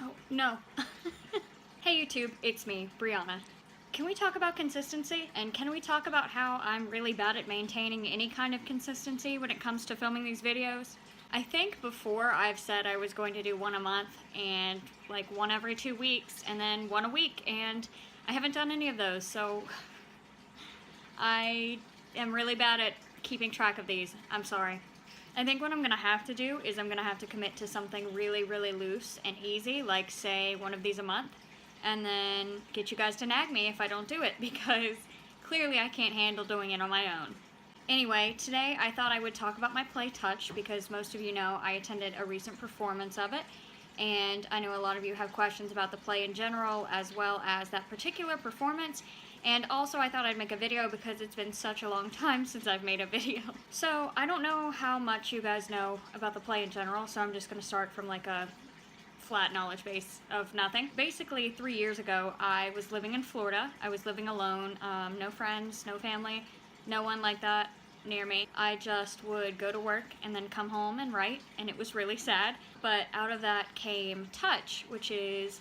Oh, no. Hey YouTube, it's me, Brianna. Can we talk about consistency? And can we talk about how I'm really bad at maintaining any kind of consistency when it comes to filming these videos? I think before I've said I was going to do one a month and like one every 2 weeks and then one a week, and I haven't done any of those, so I am really bad at keeping track of these. I'm sorry. I think what I'm gonna have to do is I'm gonna have to commit to something really, really loose and easy, like say one of these a month, and then get you guys to nag me if I don't do it, because clearly I can't handle doing it on my own. Anyway, today I thought I would talk about my play Touch, because most of you know I attended a recent performance of it, and I know a lot of you have questions about the play in general as well as that particular performance. And also I thought I'd make a video because it's been such a long time since I've made a video. So I don't know how much you guys know about the play in general, so I'm just going to start from like a flat knowledge base of nothing. Basically 3 years ago I was living in Florida. I was living alone, no friends, no family, no one like that near me. I just would go to work and then come home and write, and it was really sad. But out of that came Touch, which is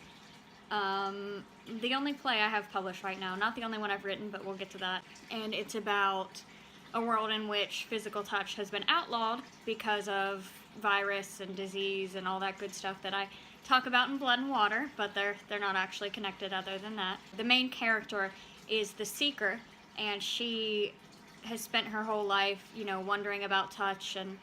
the only play I have published right now. Not the only one I've written, but we'll get to that. And it's about a world in which physical touch has been outlawed because of virus and disease and all that good stuff that I talk about in Blood and Water, but they're not actually connected other than that. The main character is the Seeker, and she has spent her whole life, you know, wondering about touch and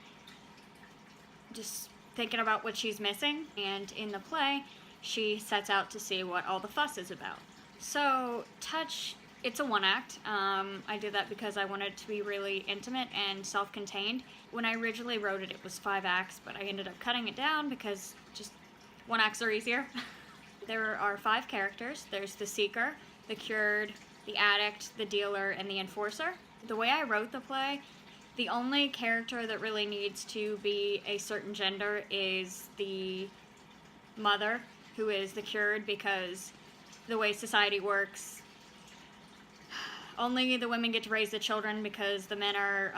just thinking about what she's missing. And in the play, she sets out to see what all the fuss is about. So Touch, it's a one act. I did that because I wanted it to be really intimate and self-contained. When I originally wrote it, it was 5 acts, but I ended up cutting it down because just one acts are easier. There are 5 characters. There's the Seeker, the Cured, the Addict, the Dealer, and the Enforcer. The way I wrote the play, the only character that really needs to be a certain gender is the mother, who is the Cured, because the way society works, only the women get to raise the children because the men are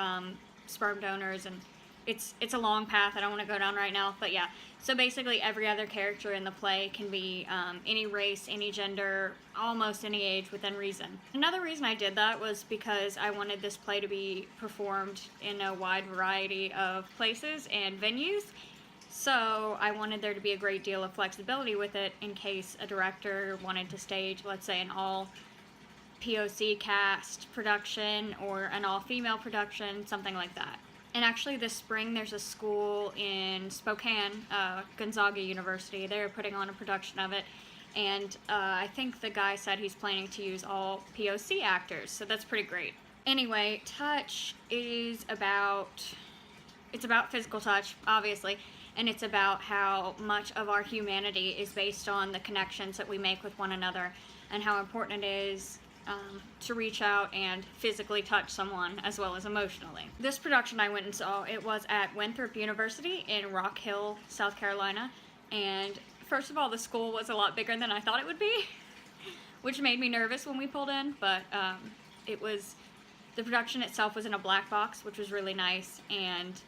sperm donors, and it's a long path I don't want to go down right now, but yeah. So basically every other character in the play can be any race, any gender, almost any age within reason. Another reason I did that was because I wanted this play to be performed in a wide variety of places and venues. So I wanted there to be a great deal of flexibility with it in case a director wanted to stage, let's say, an all POC cast production or an all-female production, something like that. And actually this spring there's a school in Spokane, Gonzaga University. They're putting on a production of it, and I think the guy said he's planning to use all POC actors, so that's pretty great. Anyway, Touch is it's about physical touch, obviously, and it's about how much of our humanity is based on the connections that we make with one another, and how important it is to reach out and physically touch someone as well as emotionally. This production I went and saw, it was at Winthrop University in Rock Hill, South Carolina, and first of all, the school was a lot bigger than I thought it would be, which made me nervous when we pulled in, but the production itself was in a black box, which was really nice, and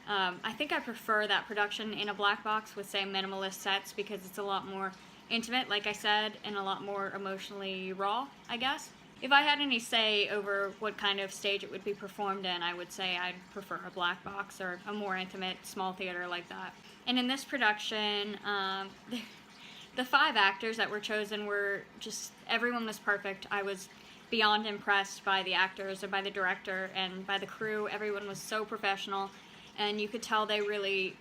I think I prefer that production in a black box with, say, minimalist sets, because it's a lot more intimate, like I said, and a lot more emotionally raw, I guess. If I had any say over what kind of stage it would be performed in, I would say I'd prefer a black box or a more intimate small theater like that. And in this production, the 5 actors that were chosen were just, everyone was perfect. I was beyond impressed by the actors and by the director and by the crew. Everyone was so professional, and you could tell they really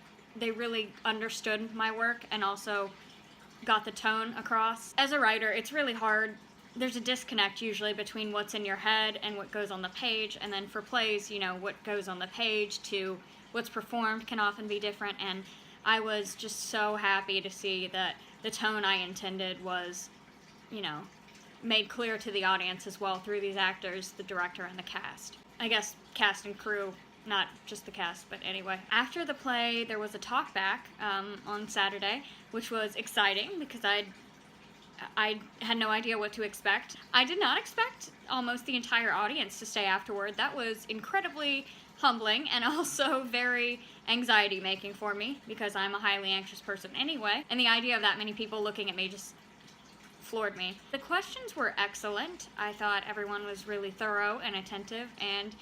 understood my work and also got the tone across. As a writer, it's really hard. There's a disconnect usually between what's in your head and what goes on the page, and then for plays, you know, what goes on the page to what's performed can often be different, and I was just so happy to see that the tone I intended was, you know, made clear to the audience as well through these actors, the director, and the cast. I guess cast and crew, not just the cast, but anyway. After the play, there was a talk back on Saturday, which was exciting because I had no idea what to expect. I did not expect almost the entire audience to stay afterward. That was incredibly humbling and also very anxiety making for me because I'm a highly anxious person anyway, and the idea of that many people looking at me just floored me. The questions were excellent. I thought everyone was really thorough and attentive, and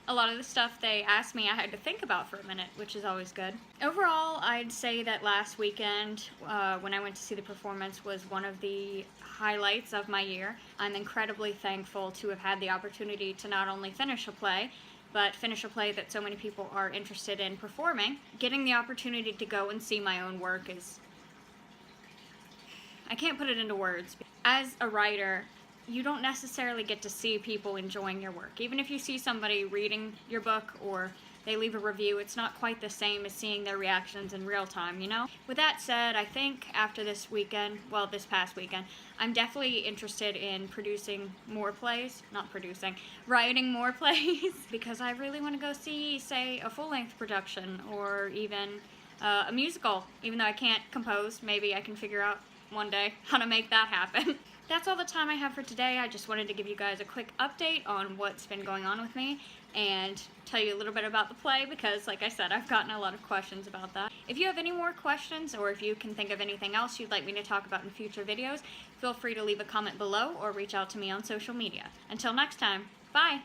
a lot of the stuff they asked me I had to think about for a minute, which is always good. Overall, I'd say that last weekend when I went to see the performance was one of the highlights of my year. I'm incredibly thankful to have had the opportunity to not only finish a play, but finish a play that so many people are interested in performing. Getting the opportunity to go and see my own work is, I can't put it into words. As a writer, you don't necessarily get to see people enjoying your work. Even if you see somebody reading your book or they leave a review, it's not quite the same as seeing their reactions in real time, you know? With that said, I think after this weekend, well, this past weekend, I'm definitely interested in producing more plays, writing more plays, because I really want to go see, say, a full-length production or even a musical. Even though I can't compose, maybe I can figure out one day how to make that happen. That's all the time I have for today. I just wanted to give you guys a quick update on what's been going on with me and tell you a little bit about the play because, like I said, I've gotten a lot of questions about that. If you have any more questions or if you can think of anything else you'd like me to talk about in future videos, feel free to leave a comment below or reach out to me on social media. Until next time, bye!